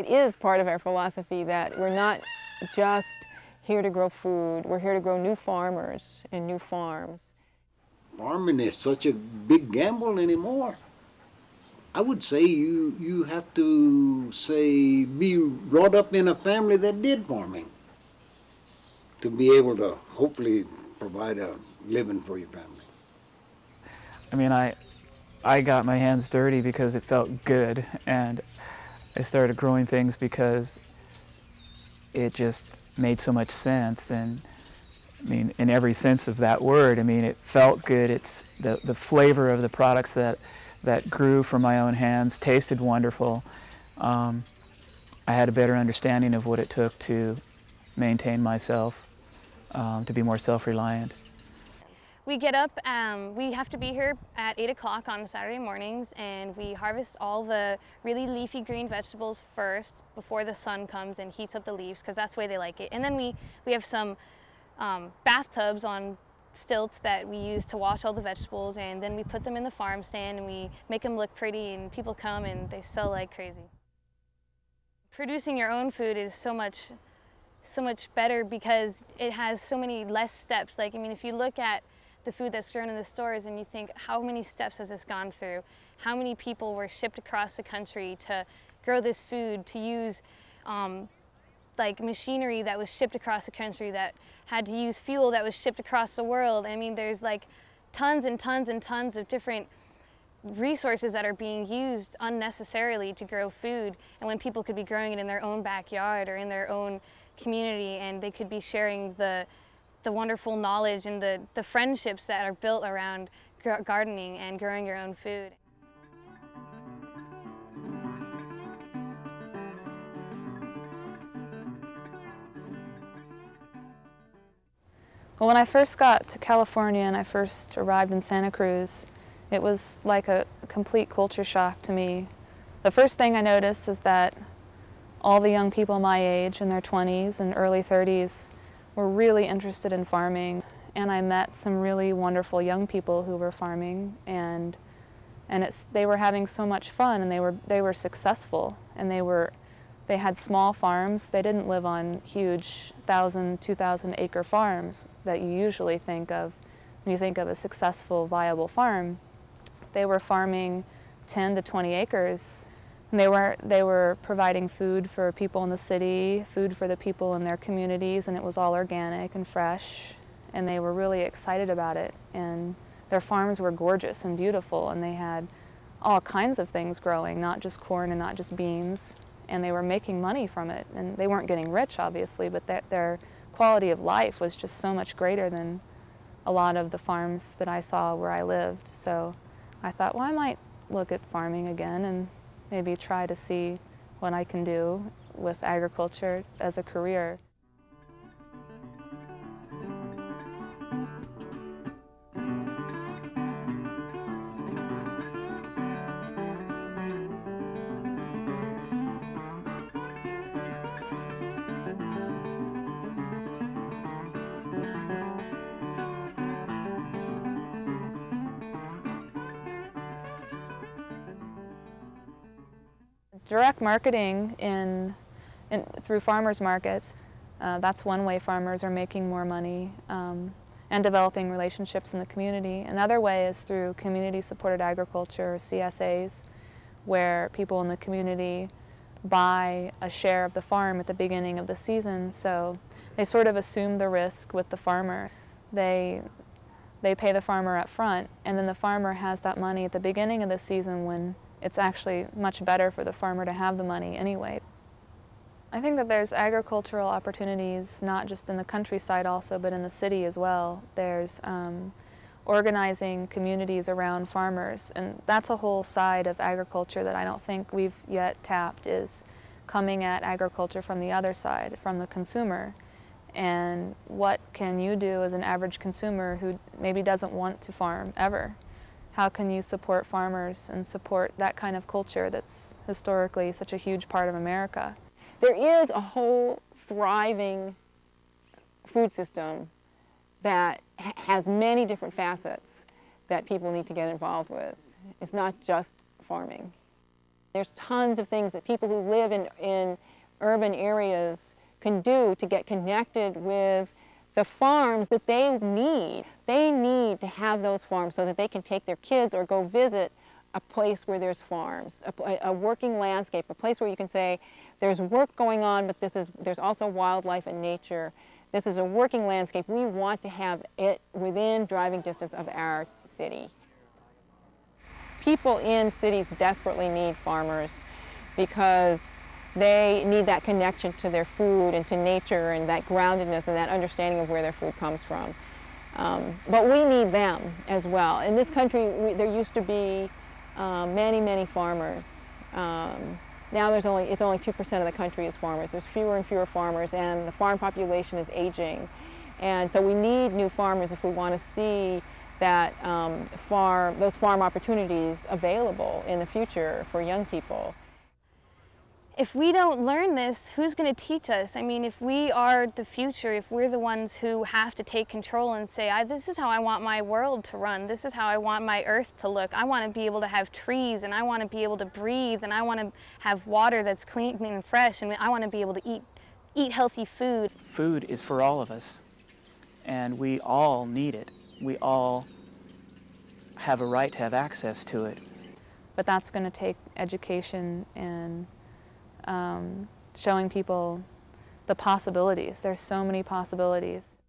It is part of our philosophy that we're not just here to grow food, we're here to grow new farmers and new farms. Farming is such a big gamble anymore. I would say you have to say be brought up in a family that did farming to be able to hopefully provide a living for your family. I mean, I got my hands dirty because it felt good, and I started growing things because it just made so much sense. And I mean, in every sense of that word, I mean, it felt good. It's the flavor of the products that grew from my own hands tasted wonderful. I had a better understanding of what it took to maintain myself, to be more self-reliant. We get up, we have to be here at 8 o'clock on Saturday mornings, and we harvest all the really leafy green vegetables first before the sun comes and heats up the leaves, because that's the way they like it. And then we have some bathtubs on stilts that we use to wash all the vegetables, and then we put them in the farm stand and we make them look pretty, and people come and they sell like crazy. Producing your own food is so much better because it has so many less steps. Like, I mean, if you look at the food that's grown in the stores and you think, how many steps has this gone through? How many people were shipped across the country to grow this food, to use like machinery that was shipped across the country, that had to use fuel that was shipped across the world. I mean, there's like tons and tons and tons of different resources that are being used unnecessarily to grow food, and when people could be growing it in their own backyard or in their own community, and they could be sharing the wonderful knowledge and the friendships that are built around gardening and growing your own food. Well, when I first got to California and I first arrived in Santa Cruz, it was like a complete culture shock to me. The first thing I noticed is that all the young people my age, in their 20s and early 30s, were really interested in farming. And I met some really wonderful young people who were farming, and they were having so much fun, and they were successful, and they had small farms. They didn't live on huge 1,000, 2,000 acre farms that you usually think of when you think of a successful, viable farm. They were farming 10 to 20 acres. And they were providing food for people in the city, food for the people in their communities, and it was all organic and fresh. And they were really excited about it. And their farms were gorgeous and beautiful, and they had all kinds of things growing, not just corn and not just beans. And they were making money from it. And they weren't getting rich, obviously, but their quality of life was just so much greater than a lot of the farms that I saw where I lived. So I thought, well, I might look at farming again and maybe try to see what I can do with agriculture as a career. Direct marketing through farmers markets, that's one way farmers are making more money and developing relationships in the community. Another way is through community-supported agriculture, CSAs, where people in the community buy a share of the farm at the beginning of the season. So they sort of assume the risk with the farmer. They pay the farmer up front, and then the farmer has that money at the beginning of the season when it's actually much better for the farmer to have the money anyway. I think that there's agricultural opportunities not just in the countryside also, but in the city as well. There's organizing communities around farmers, and that's a whole side of agriculture that I don't think we've yet tapped, is coming at agriculture from the other side, from the consumer. And what can you do as an average consumer who maybe doesn't want to farm ever? How can you support farmers and support that kind of culture that's historically such a huge part of America? There is a whole thriving food system that has many different facets that people need to get involved with. It's not just farming. There's tons of things that people who live in urban areas can do to get connected with the farms that they need. They need to have those farms so that they can take their kids or go visit a place where there's farms, a working landscape, a place where you can say, there's work going on, but there's also wildlife and nature. This is a working landscape. We want to have it within driving distance of our city. People in cities desperately need farmers because they need that connection to their food and to nature and that groundedness and that understanding of where their food comes from. But we need them as well. In this country, there used to be many, many farmers. Now it's only 2% of the country is farmers. There's fewer and fewer farmers, and the farm population is aging. And so we need new farmers if we want to see that those farm opportunities available in the future for young people. If we don't learn this, who's going to teach us? I mean, if we are the future, if we're the ones who have to take control and say, this is how I want my world to run, this is how I want my earth to look, I want to be able to have trees, and I want to be able to breathe, and I want to have water that's clean and fresh, and I want to be able to eat healthy food. Food is for all of us, and we all need it. We all have a right to have access to it. But that's going to take education and showing people the possibilities. There's so many possibilities.